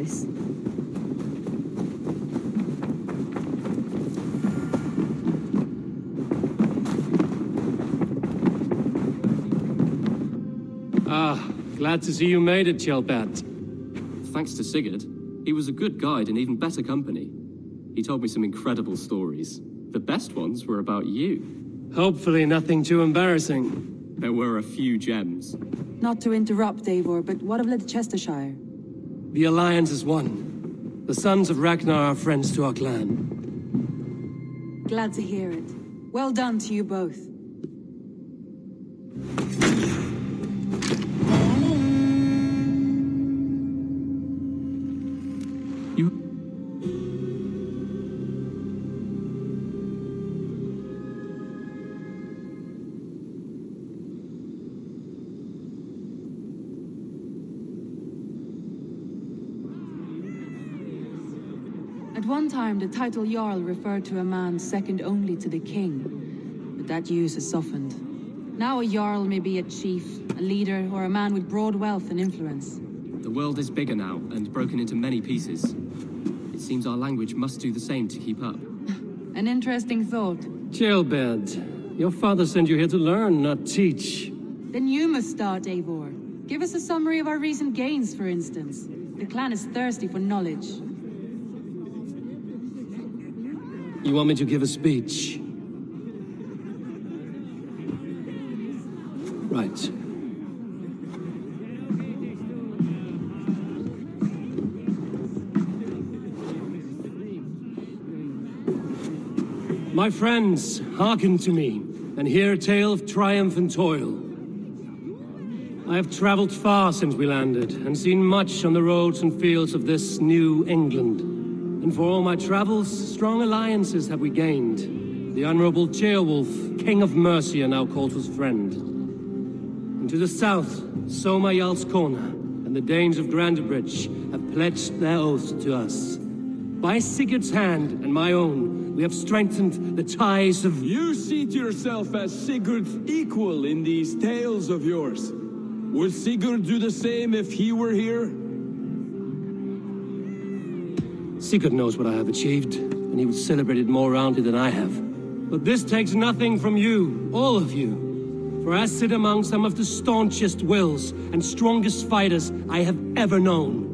ruthless. Ah, glad to see you made it, Kjellbat. Thanks to Sigurd, he was a good guide and even better company. He told me some incredible stories. The best ones were about you. Hopefully nothing too embarrassing. There were a few gems. Not to interrupt, Eivor, but what of Leicestershire? The Alliance is one. The sons of Ragnar are friends to our clan. Glad to hear it. Well done to you both. At one time, the title Jarl referred to a man second only to the king, but that use has softened. Now a Jarl may be a chief, a leader, or a man with broad wealth and influence. The world is bigger now, and broken into many pieces. It seems our language must do the same to keep up. An interesting thought. Kjellbat, your father sent you here to learn, not teach. Then you must start, Eivor. Give us a summary of our recent gains, for instance. The clan is thirsty for knowledge. You want me to give a speech? Right. My friends, hearken to me, and hear a tale of triumph and toil. I have traveled far since we landed, and seen much on the roads and fields of this new England. And for all my travels, strong alliances have we gained. The Honorable Ceolwulf, King of Mercia, now calls us friend. And to the south, Soma Jarl's Corner, and the Danes of Grandebridge have pledged their oaths to us. By Sigurd's hand and my own, we have strengthened the ties of... You seat yourself as Sigurd's equal in these tales of yours. Would Sigurd do the same if he were here? Sigurd knows what I have achieved, and he would celebrate it more roundly than I have. But this takes nothing from you, all of you. For I sit among some of the staunchest wills and strongest fighters I have ever known.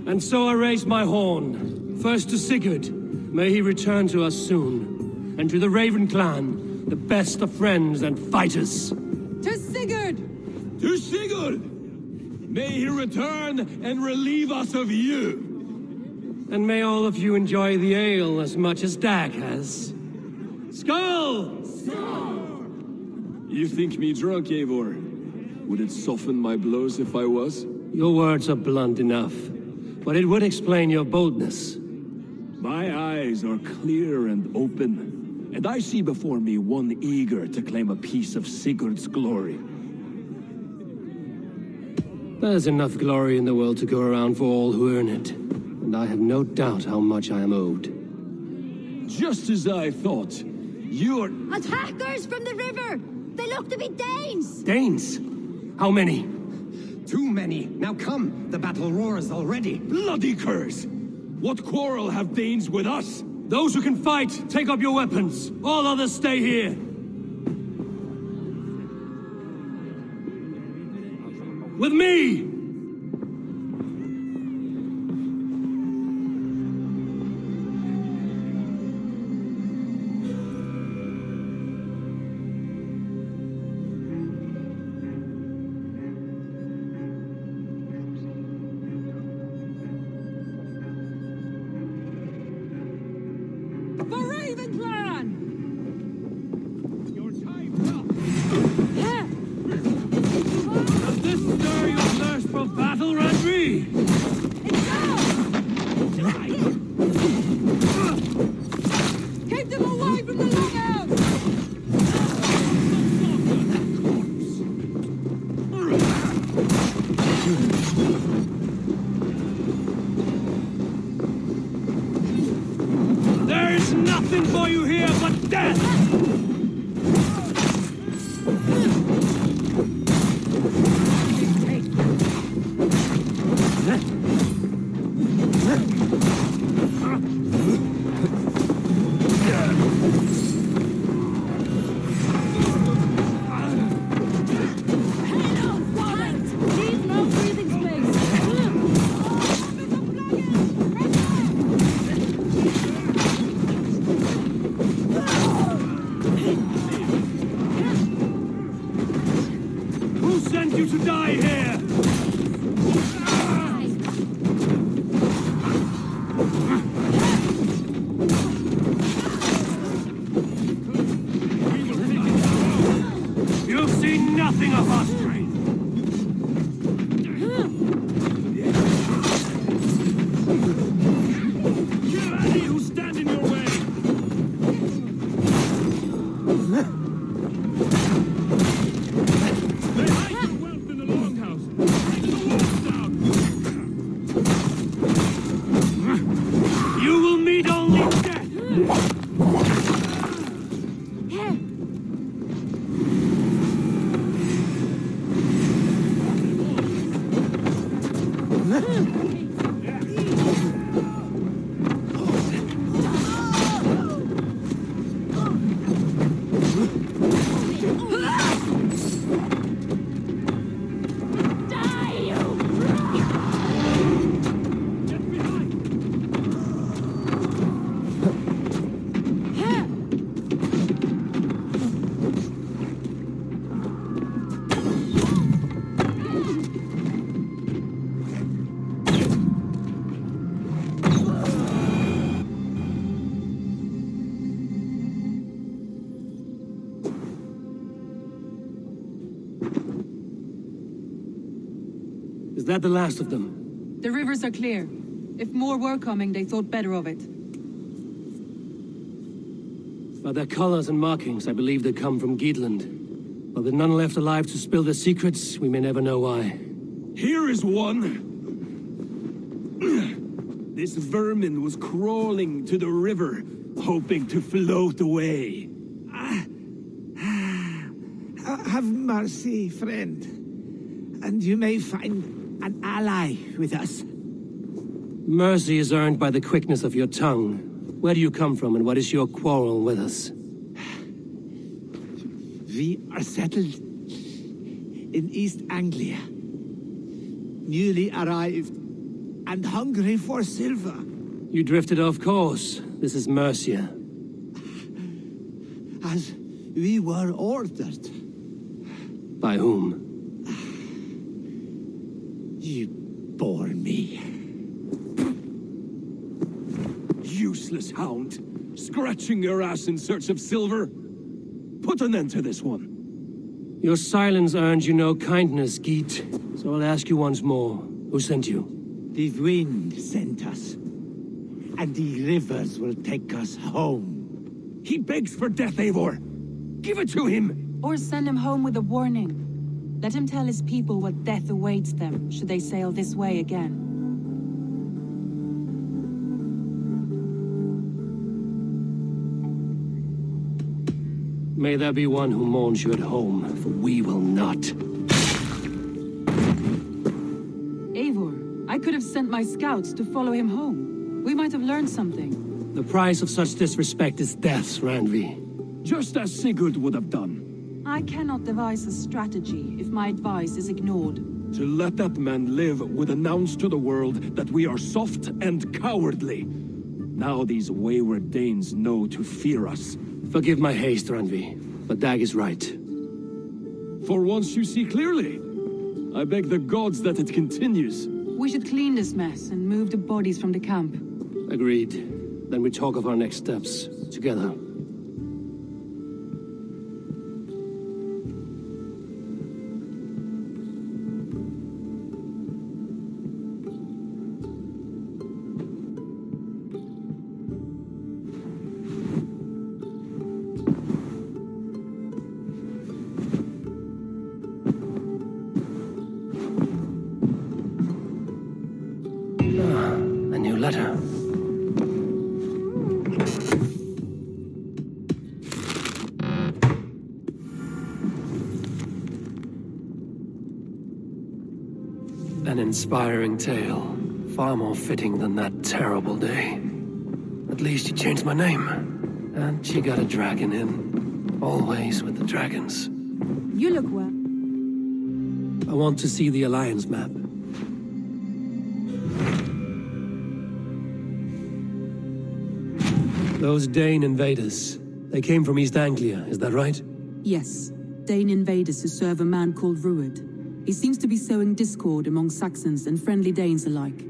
And so I raise my horn, first to Sigurd, may he return to us soon, and to the Raven clan, the best of friends and fighters. To Sigurd! To Sigurd! May he return and relieve us of you! And may all of you enjoy the ale as much as Dag has. Skull! You think me drunk, Eivor? Would it soften my blows if I was? Your words are blunt enough, but it would explain your boldness. My eyes are clear and open, and I see before me one eager to claim a piece of Sigurd's glory. There's enough glory in the world to go around for all who earn it, and I have no doubt how much I am owed. Just as I thought, you're... Attackers from the river! They look to be Danes! Danes? How many? Too many. Now come, the battle roars already. Bloody curse! What quarrel have Danes with us? Those who can fight, take up your weapons. All others stay here. With me! For Raven clan! Your time's up! Does this stir your thirst for battle, Randri? Keep them away from the longhouse! There is nothing for you here but death! Leave no breathing space. Who sent you to die here? You've seen nothing of our strength. Kill any who stand in your way! They hide your wealth in the longhouse! Take the walls down! You will meet only death. Is that the last of them? The rivers are clear. If more were coming, they thought better of it. By their colors and markings, I believe they come from Geatland. But with none left alive to spill their secrets, we may never know why. Here is one! This vermin was crawling to the river, hoping to float away. Have mercy, friend. And you may find an ally with us. Mercy is earned by the quickness of your tongue. Where do you come from, and what is your quarrel with us? We are settled in East Anglia. Newly arrived and hungry for silver. You drifted off course. This is Mercia. As we were ordered. By whom? You bore me. Useless hound! Scratching your ass in search of silver! Put an end to this one! Your silence earned you no kindness, Geet. So I'll ask you once more. Who sent you? The wind sent us. And the rivers will take us home. He begs for death, Eivor! Give it to him! Or send him home with a warning. Let him tell his people what death awaits them, should they sail this way again. May there be one who mourns you at home, for we will not. Eivor, I could have sent my scouts to follow him home. We might have learned something. The price of such disrespect is death, Randvi. Just as Sigurd would have done. I cannot devise a strategy if my advice is ignored. To let that man live would announce to the world that we are soft and cowardly. Now these wayward Danes know to fear us. Forgive my haste, Randvi, but Dag is right. For once you see clearly. I beg the gods that it continues. We should clean this mess and move the bodies from the camp. Agreed. Then we talk of our next steps, together. A new letter. An inspiring tale. Far more fitting than that terrible day. At least you changed my name. And you got a dragon in. Always with the dragons. You look well. I want to see the Alliance map. Those Dane invaders, they came from East Anglia, is that right? Yes. Dane invaders who serve a man called Ruud. He seems to be sowing discord among Saxons and friendly Danes alike.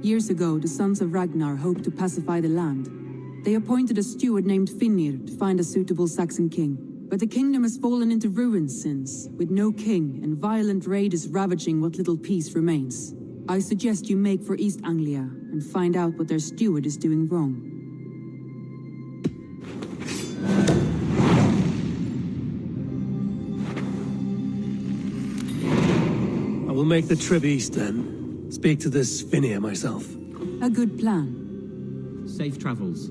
Years ago, the sons of Ragnar hoped to pacify the land. They appointed a steward named Finnir to find a suitable Saxon king. But the kingdom has fallen into ruins since, with no king and violent raiders ravaging what little peace remains. I suggest you make for East Anglia and find out what their steward is doing wrong. I will make the trip east then. Speak to this Finnir myself. A good plan. Safe travels.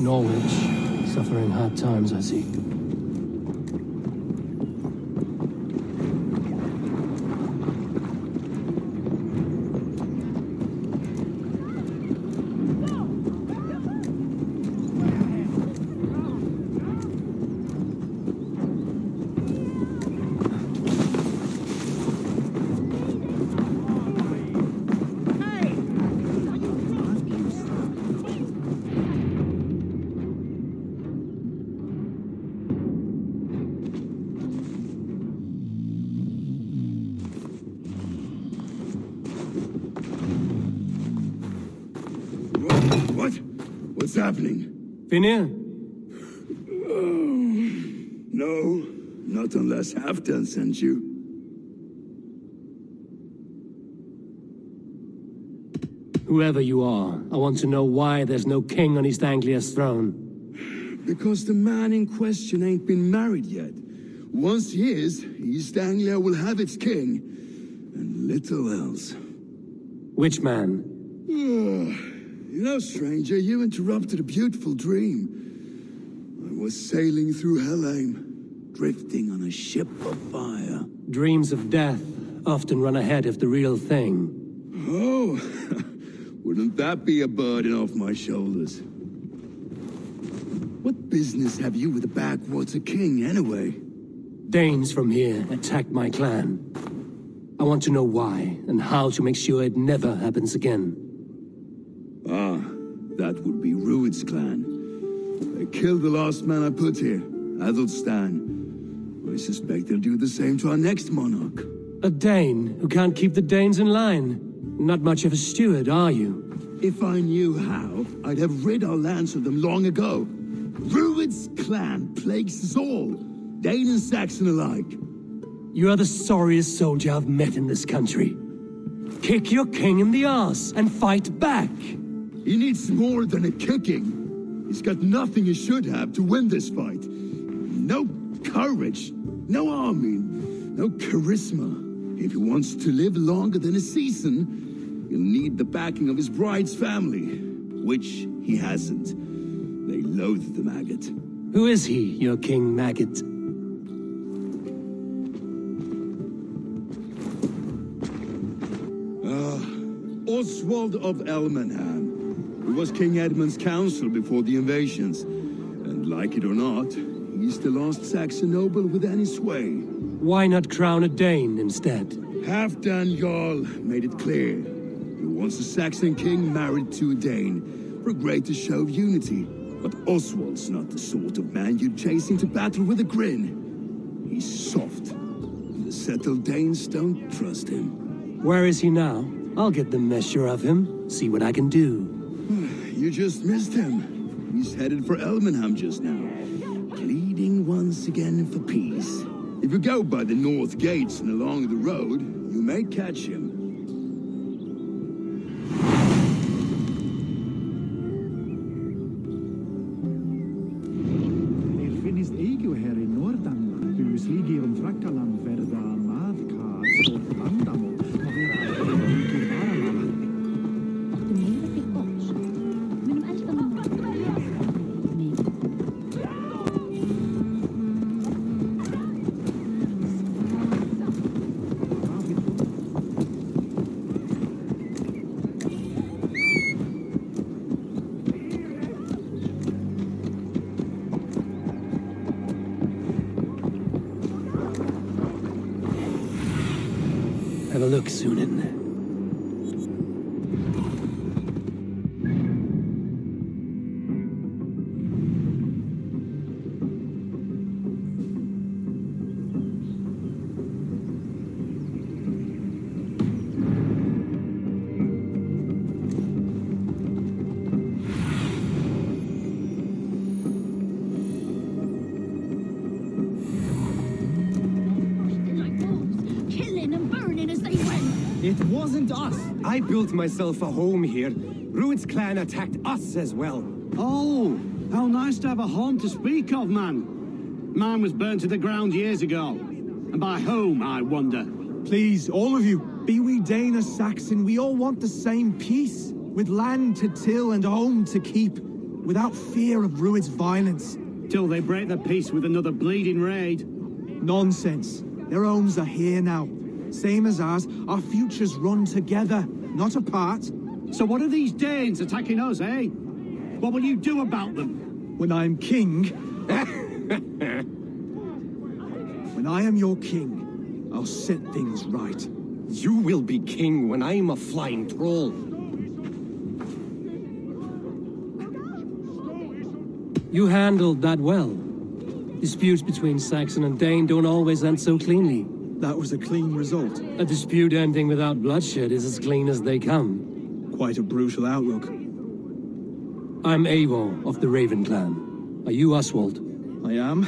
Norwich, suffering hard times, I see. What's happening? Finnir? No, not unless Halfdan sent you. Whoever you are, I want to know why there's no king on East Anglia's throne. Because the man in question ain't been married yet. Once he is, East Anglia will have its king, and little else. Which man? You know, stranger, you interrupted a beautiful dream. I was sailing through Helheim, drifting on a ship of fire. Dreams of death often run ahead of the real thing. Oh, wouldn't that be a burden off my shoulders? What business have you with the backwater king, anyway? Danes from here attacked my clan. I want to know why, and how to make sure it never happens again. Ah, that would be Ruud's clan. They killed the last man I put here, Adelstan. I suspect they'll do the same to our next monarch. A Dane who can't keep the Danes in line. Not much of a steward, are you? If I knew how, I'd have rid our lands of them long ago. Rued's clan plagues us all, Dane and Saxon alike. You are the sorriest soldier I've met in this country. Kick your king in the arse and fight back. He needs more than a kicking. He's got nothing he should have to win this fight. No courage, no army, no charisma. If he wants to live longer than a season, he'll need the backing of his bride's family, which he hasn't. They loathe the maggot. Who is he, your king maggot? Oswald of Elmenham. He was King Edmund's counsel before the invasions. And like it or not, he's the last Saxon noble with any sway. Why not crown a Dane instead? Halfdan Jarl made it clear. He wants a Saxon king married to a Dane for a greater show of unity. But Oswald's not the sort of man you'd chase into battle with a grin. He's soft. And the settled Danes don't trust him. Where is he now? I'll get the measure of him, see what I can do. You just missed him. He's headed for Elmenham just now, pleading once again for peace. If you go by the north gates and along the road, you may catch him. Finnst Eivor her i Nordan, du sliger Frakkaland verda maðkast og vandamál og vera ungur varalava. Du menar vi gott. Men de älskar mig. Have a look, Sunan. It wasn't us. I built myself a home here. Rued's clan attacked us as well. Oh, how nice to have a home to speak of, man. Mine was burnt to the ground years ago. And by whom, I wonder? Please, all of you, be we Dane or Saxon, we all want the same peace, with land to till and home to keep, without fear of Rued's violence. Till they break the peace with another bleeding raid. Nonsense. Their homes are here now. Same as ours, our futures run together, not apart. So what are these Danes attacking us, eh? What will you do about them? When I'm king... when I am your king, I'll set things right. You will be king when I'm a flying troll. You handled that well. Disputes between Saxon and Dane don't always end so cleanly. That was a clean result. A dispute ending without bloodshed is as clean as they come. Quite a brutal outlook. I'm Eivor of the Raven clan. Are you Oswald? I am.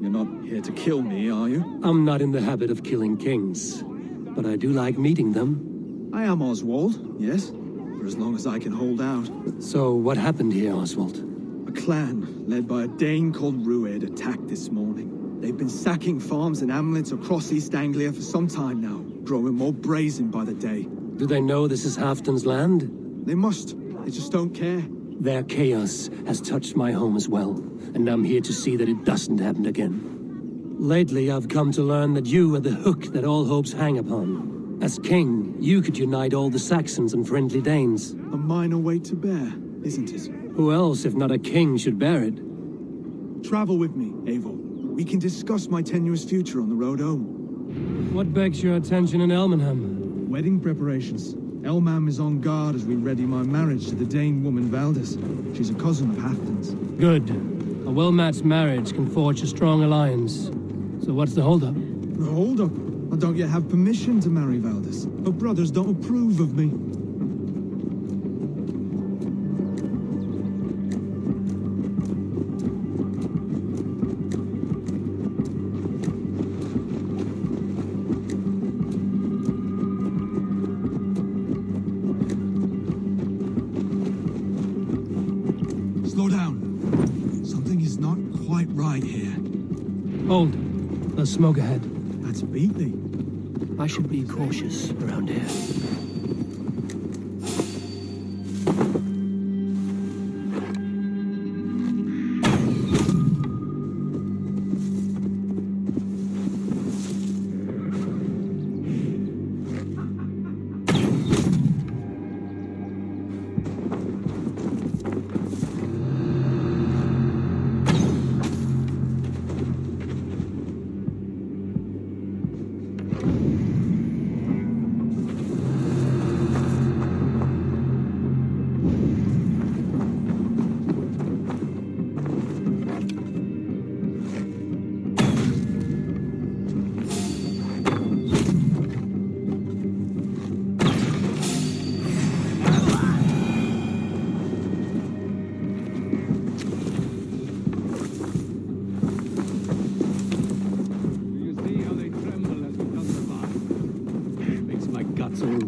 You're not here to kill me, are you? I'm not in the habit of killing kings, but I do like meeting them. I am Oswald, yes. For as long as I can hold out. So what happened here, Oswald? A clan, led by a Dane called Rued, attacked this morning. They've been sacking farms and hamlets across East Anglia for some time now, growing more brazen by the day. Do they know this is Halfdan's land? They must. They just don't care. Their chaos has touched my home as well, and I'm here to see that it doesn't happen again. Lately, I've come to learn that you are the hook that all hopes hang upon. As king, you could unite all the Saxons and friendly Danes. A minor weight to bear, isn't it? Who else, if not a king, should bear it? Travel with me, Eivor. We can discuss my tenuous future on the road home. What begs your attention in Elmenham? Wedding preparations. Elmam is on guard as we ready my marriage to the Dane woman Valdis. She's a cousin of Halfdan's. Good. A well-matched marriage can forge a strong alliance. So what's the holdup? The hold-up? I don't yet have permission to marry Valdis. Her brothers don't approve of me. Slow down. Something is not quite right here. Hold. There's smoke ahead. That's Beatley. I should be cautious around here.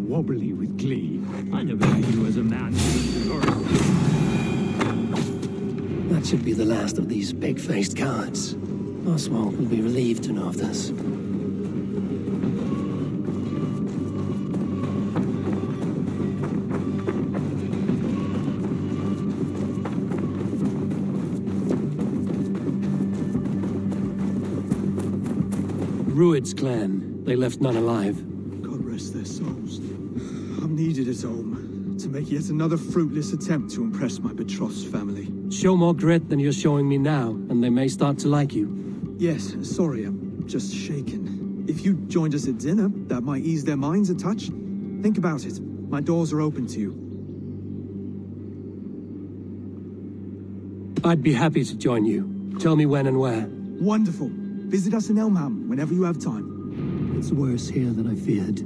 Wobbly with glee. I never knew you as a man. That should be the last of these pig-faced cowards. Oswald will be relieved to know of this. Rued's clan. They left none alive. God rest their souls. I'm needed at home to make yet another fruitless attempt to impress my betrothed's family. Show more grit than you're showing me now, and they may start to like you. Yes, sorry, I'm just shaken. If you joined us at dinner, that might ease their minds a touch. Think about it. My doors are open to you. I'd be happy to join you. Tell me when and where. Wonderful. Visit us in Elmham whenever you have time. It's worse here than I feared.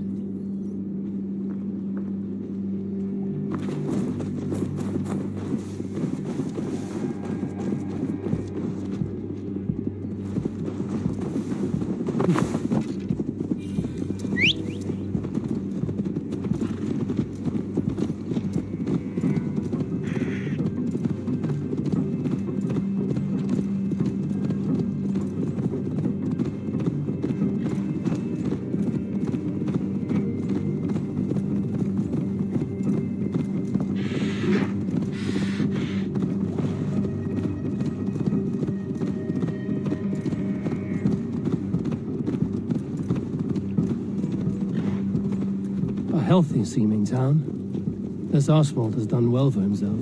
Healthy-seeming town. This Oswald has done well for himself.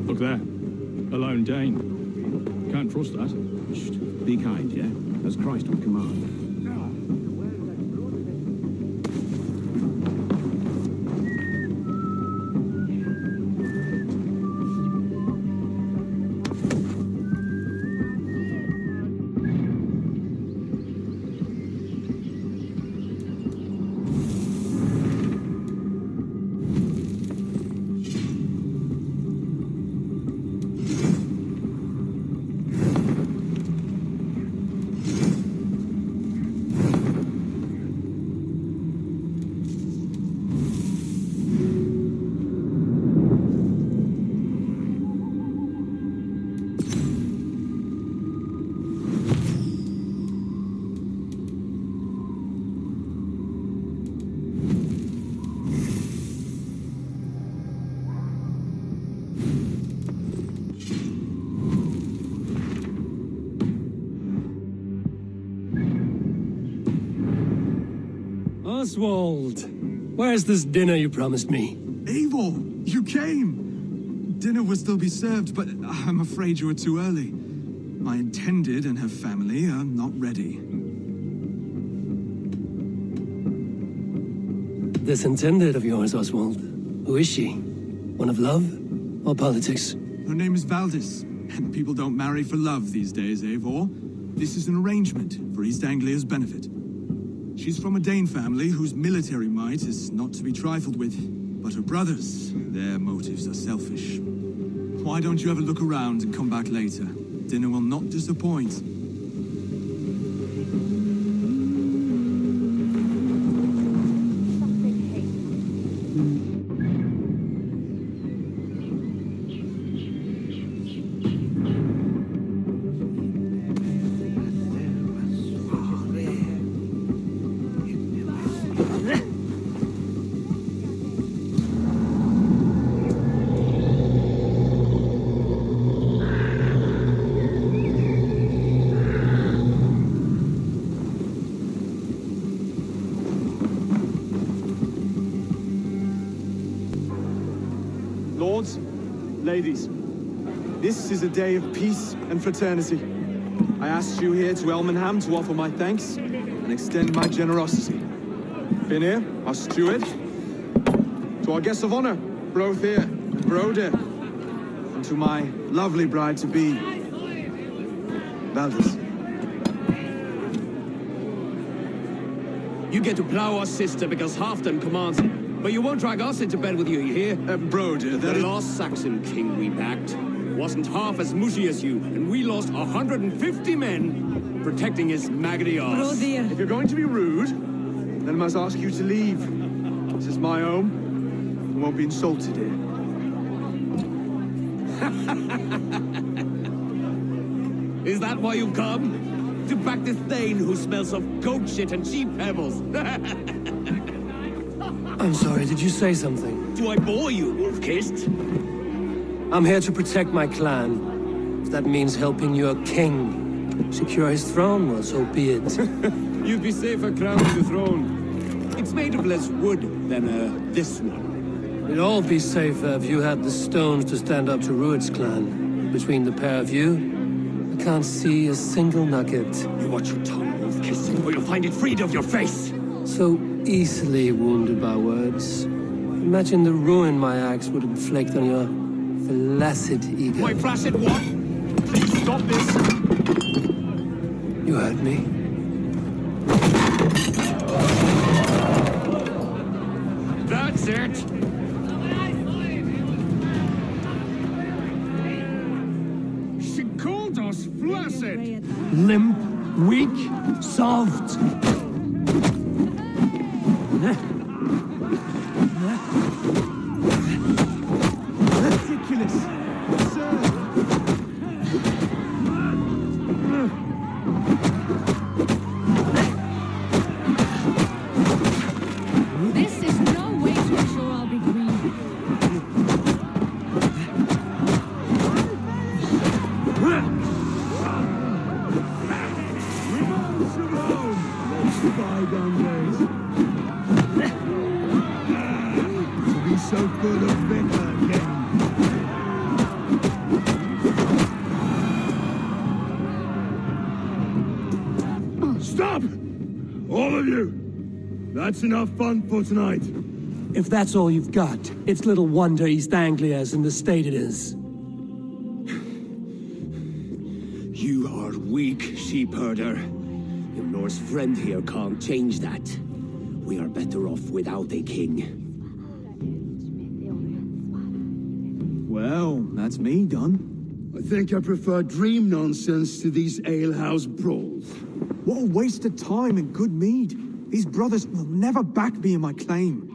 Look there. A lone Dane. Can't trust that. Shh. Be kind, yeah? As Christ would command. Oswald! Where's this dinner you promised me? Eivor, you came! Dinner will still be served, but I'm afraid you were too early. My intended and her family are not ready. This intended of yours, Oswald. Who is she? One of love or politics? Her name is Valdis, and people don't marry for love these days, Eivor. This is an arrangement for East Anglia's benefit. She's from a Dane family whose military might is not to be trifled with. But her brothers, their motives are selfish. Why don't you have a look around and come back later? Dinner will not disappoint. Lords, ladies, this is a day of peace and fraternity. I asked you here to Elmenham to offer my thanks and extend my generosity. Finir, our steward, to our guests of honor, Brothir and Broder, and to my lovely bride-to-be, Valdis. You get to plow our sister because Halfdan commands it. But you won't drag us into bed with you, you hear? Broder, the last Saxon king we backed wasn't half as mushy as you, and we lost 150 men protecting his maggoty arse. If you're going to be rude, then I must ask you to leave. This is my home. I won't be insulted here. Is that why you've come? To back this Thane who smells of goat shit and sheep pebbles? I'm sorry, did you say something? Do I bore you, wolf-kissed? I'm here to protect my clan. If that means helping your king secure his throne, well, so be it. You'd be safer crowning the throne. It's made of less wood than, this one. We'd all be safer if you had the stones to stand up to Rued's clan. Between the pair of you, I can't see a single nugget. You watch your tongue, wolf-kissed, or you'll find it freed of your face. So easily wounded by words. Imagine the ruin my axe would inflict on your flaccid ego. My flaccid what? Please stop this! You heard me. That's it! She called us flaccid! Limp, weak, soft. Ridiculous! Absurd! This is no way to ensure I'll be green. Bygone days. To be so full of vigor again. Stop! All of you! That's enough fun for tonight. If that's all you've got, it's little wonder East Anglia's in the state it is. You are weak, sheep herder. Your Norse friend here can't change that. We are better off without a king. Well, that's me done. I think I prefer dream nonsense to these alehouse brawls. What a waste of time and good mead. These brothers will never back me in my claim.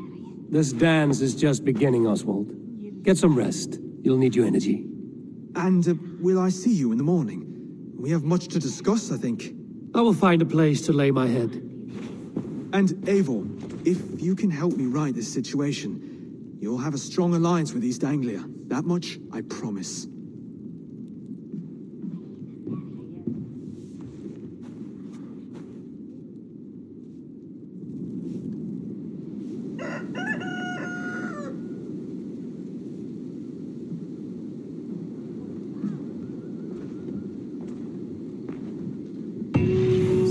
This dance is just beginning, Oswald. Get some rest. You'll need your energy. And will I see you in the morning? We have much to discuss, I think. I will find a place to lay my head. And Eivor, if you can help me right this situation, you'll have a strong alliance with East Anglia. That much, I promise.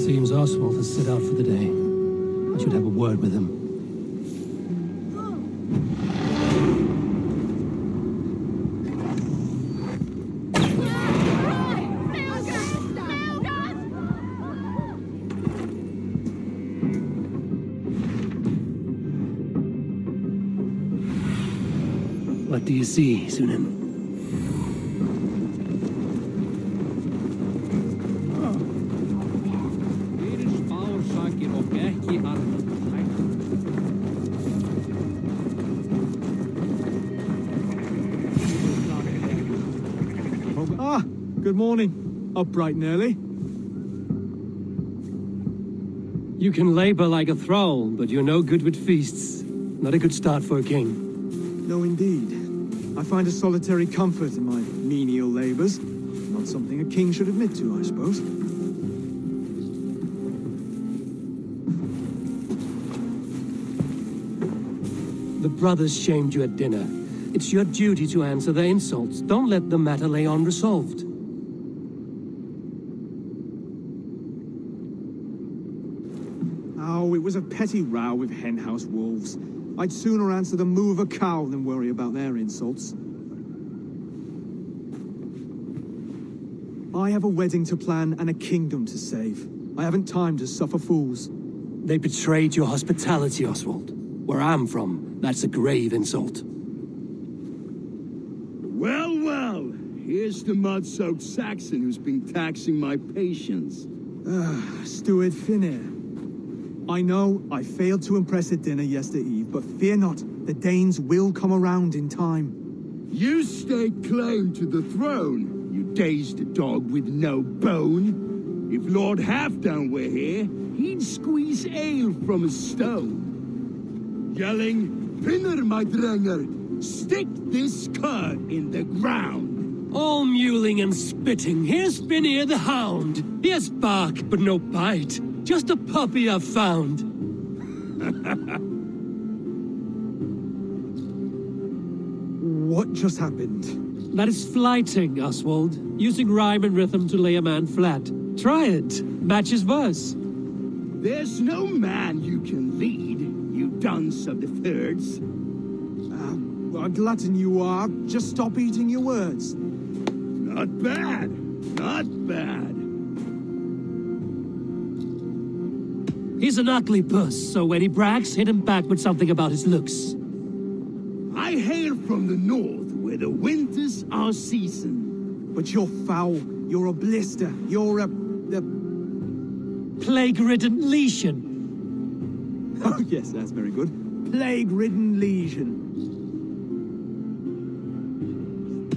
Seems Oswald has set out for the day. I should have a word with him. What do you see, Sunan? Ah, good morning. Up bright and early. You can labor like a thrall, but you're no good with feasts. Not a good start for a king. No, indeed. I find a solitary comfort in my menial labors. Not something a king should admit to, I suppose. The brothers shamed you at dinner. It's your duty to answer their insults. Don't let the matter lay unresolved. Oh, it was a petty row with henhouse wolves. I'd sooner answer the moo of a cow than worry about their insults. I have a wedding to plan and a kingdom to save. I haven't time to suffer fools. They betrayed your hospitality, Oswald. Where I'm from, that's a grave insult. Well, well. Here's the mud-soaked Saxon who's been taxing my patience. Steward Finir. I know I failed to impress at dinner yestereve, but fear not, the Danes will come around in time. You stake claim to the throne, you dazed dog with no bone. If Lord Halfdown were here, he'd squeeze ale from a stone. Yelling, Finner, my drenger, stick this cur in the ground. All mewling and spitting, here's Finir the hound. He has bark, but no bite. Just a puppy I've found. What just happened? That is flyting, Oswald. Using rhyme and rhythm to lay a man flat. Try it. Match his verse. There's no man you can lead, you dunce of the thirds. A glutton you are. Just stop eating your words. Not bad. Not bad. He's an ugly puss, so when he brags, hit him back with something about his looks. I hail from the north, where the winters are season. But you're foul. You're a blister. You're a plague-ridden lesion. Oh, yes, that's very good. Plague-ridden lesion.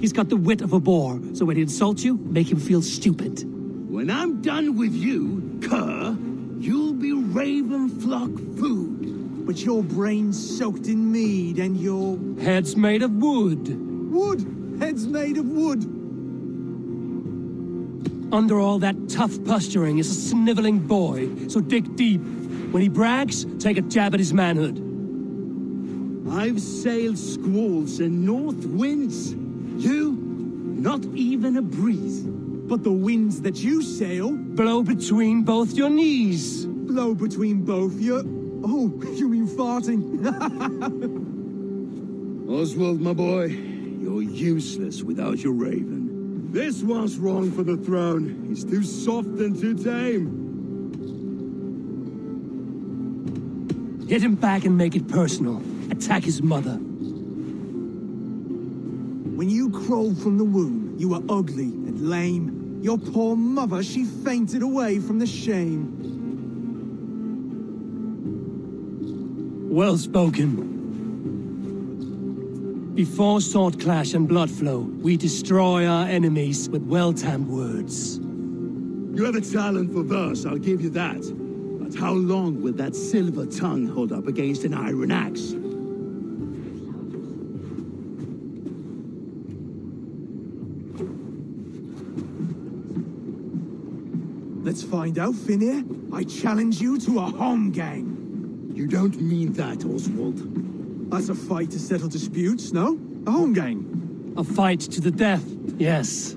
He's got the wit of a boar, so when he insults you, make him feel stupid. When I'm done with you, cur, you'll be raven flock food. But your brain's soaked in mead and your... Head's made of wood. Wood! Head's made of wood. Under all that tough posturing is a sniveling boy, so dig deep. When he brags, take a jab at his manhood. I've sailed squalls and north winds. You, not even a breeze. But the winds that you sail... blow between both your knees. Blow between both your... Oh, you mean farting? Oswald, my boy, you're useless without your raven. This one's wrong for the throne. He's too soft and too tame. Hit him back and make it personal. Attack his mother. When you crawled from the womb, you were ugly and lame. Your poor mother, she fainted away from the shame. Well spoken. Before sword clash and blood flow, we destroy our enemies with well-timed words. You have a talent for verse, I'll give you that. But how long will that silver tongue hold up against an iron axe? Let's find out, Finir. I challenge you to a home gang. You don't mean that, Oswald. That's a fight to settle disputes, no? A home gang. A fight to the death, yes.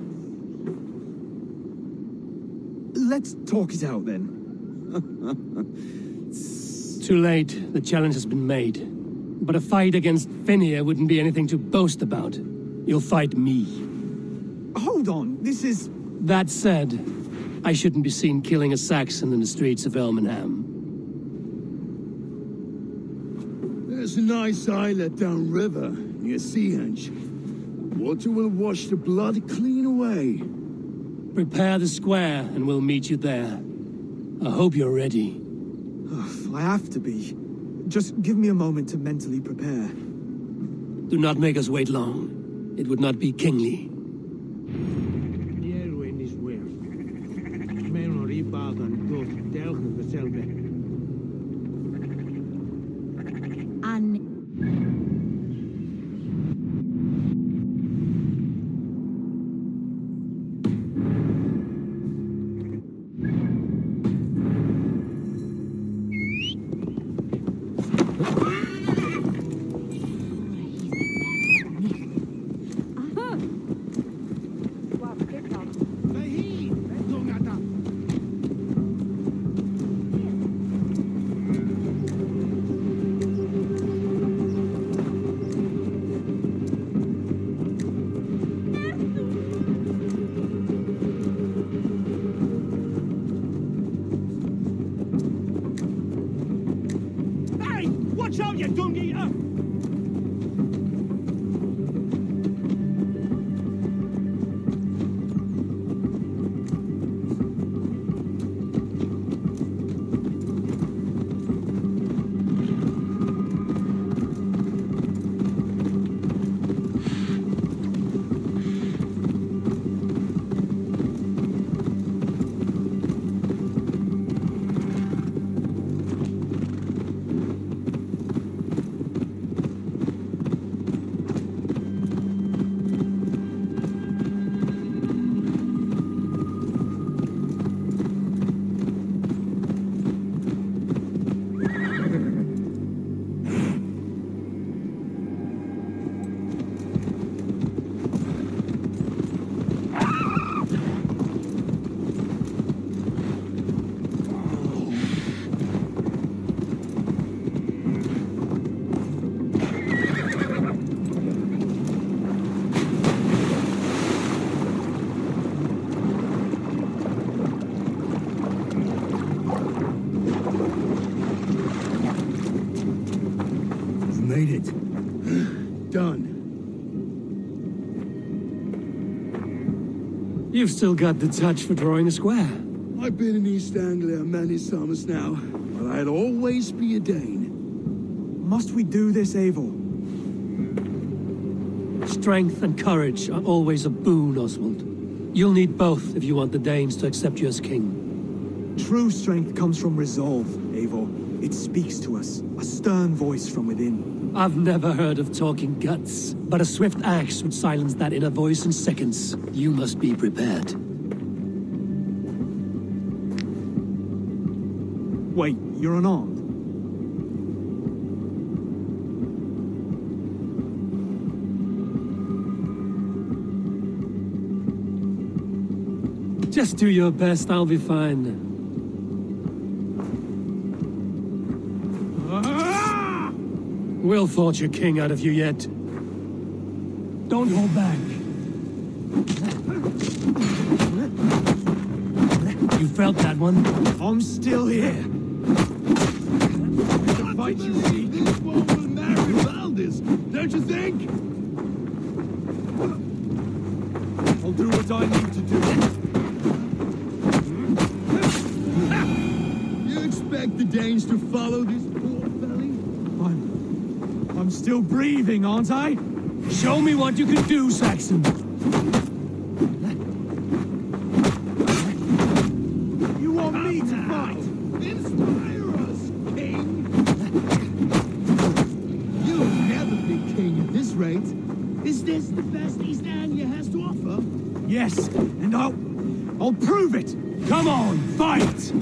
Let's talk it out, then. Too late. The challenge has been made. But a fight against Finir wouldn't be anything to boast about. You'll fight me. Hold on, this is... That said, I shouldn't be seen killing a Saxon in the streets of Elmenham. There's a nice islet downriver, near a sea-hench. Water will wash the blood clean away. Prepare the square, and we'll meet you there. I hope you're ready. I have to be. Just give me a moment to mentally prepare. Do not make us wait long. It would not be kingly. Watch out, you dung-eater! You've still got the touch for drawing a square. I've been in East Anglia many summers now, but I'd always be a Dane. Must we do this, Eivor? Strength and courage are always a boon, Oswald. You'll need both if you want the Danes to accept you as king. True strength comes from resolve, Eivor. It speaks to us, a stern voice from within. I've never heard of talking guts, but a swift axe would silence that inner voice in seconds. You must be prepared. Wait, you're unarmed? Just do your best, I'll be fine. We'll forge a king out of you yet. Don't hold back. You felt that one? I'm still here. The fight you see, this one will marry Valdis, don't you think? I'll do what I need to do. You expect the Danes to follow this poor belly? I'm still breathing, aren't I? Show me what you can do, Saxon. You want me to fight? Inspire us, king! You'll never be king at this rate. Is this the best East Anglia has to offer? Yes, and I'll prove it! Come on, fight!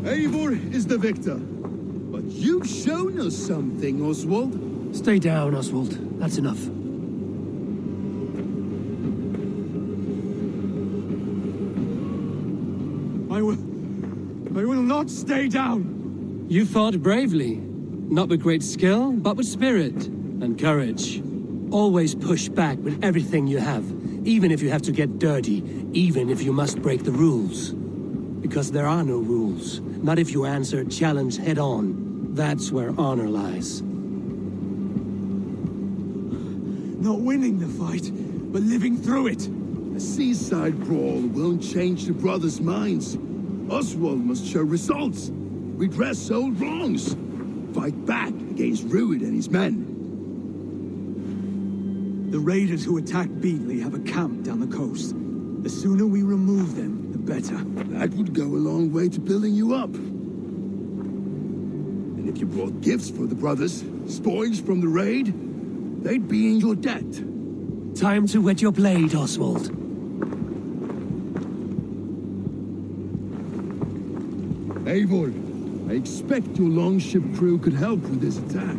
Eivor is the victor. But you've shown us something, Oswald. Stay down, Oswald. That's enough. I will not stay down. You fought bravely. Not with great skill, but with spirit and courage. Always push back with everything you have. Even if you have to get dirty, even if you must break the rules. Because there are no rules. Not if you answer a challenge head on. That's where honor lies. Not winning the fight, but living through it. A seaside brawl won't change the brothers' minds. Oswald must show results. Redress old wrongs. Fight back against Rued and his men. The raiders who attacked Beatley have a camp down the coast. The sooner we remove them, the better. That would go a long way to building you up. And if you brought gifts for the brothers, spoils from the raid, they'd be in your debt. Time to wet your blade, Oswald. Eivor, I expect your longship crew could help with this attack.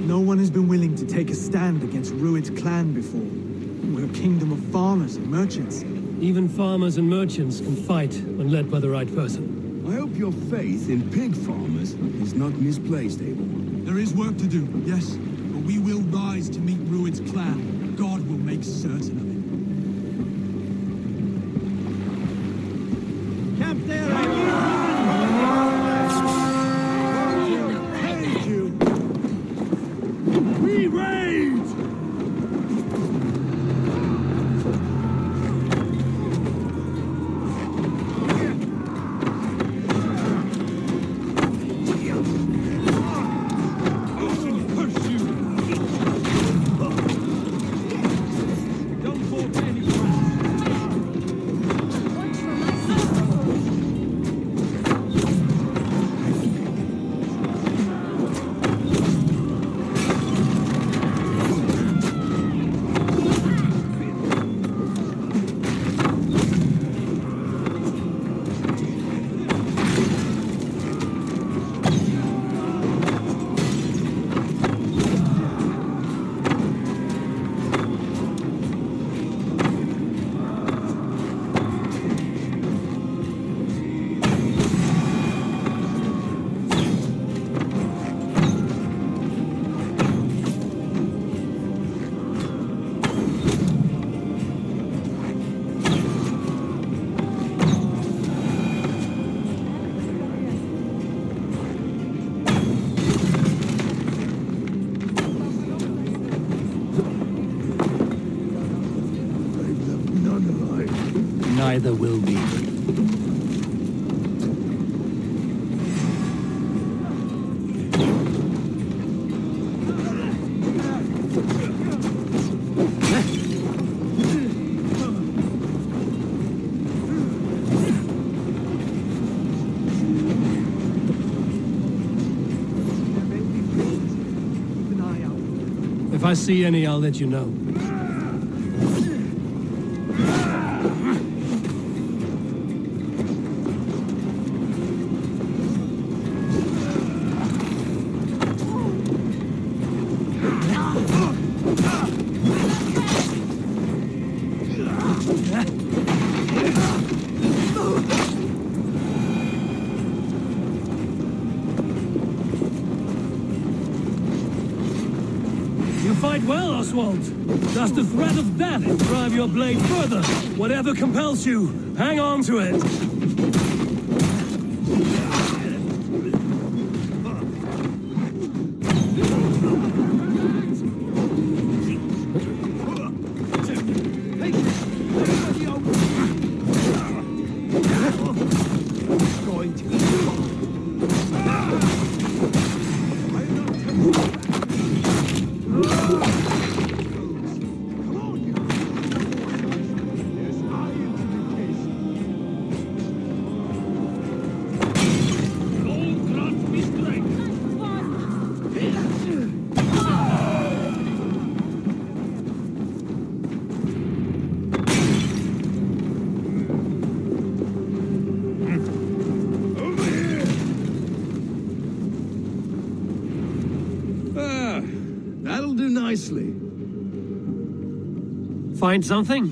No one has been willing to take a stand against Rued's clan before. We're a kingdom of farmers and merchants. Even farmers and merchants can fight when led by the right person. I hope your faith in pig farmers is not misplaced, Eivor. There is work to do, yes, but we will rise to meet Rued's clan. God will make certain of it. Camp there, We raid! Neither will be. If I see any, I'll let you know. You fight well, Oswald. Does the threat of death drive your blade further? Whatever compels you, hang on to it. nicely. Find something?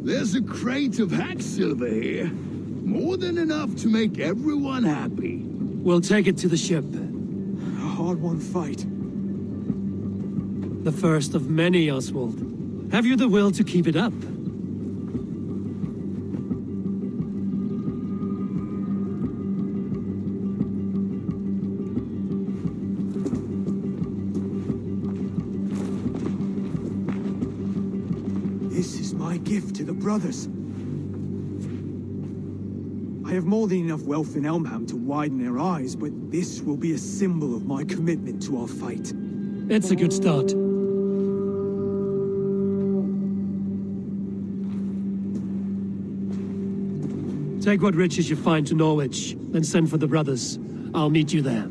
There's a crate of hack silver here. More than enough to make everyone happy. We'll take it to the ship. A hard-won fight. The first of many, Oswald. Have you the will to keep it up? This is my gift to the brothers. I have more than enough wealth in Elmham to widen their eyes, but this will be a symbol of my commitment to our fight. It's a good start. Take what riches you find to Norwich, then send for the brothers. I'll meet you there.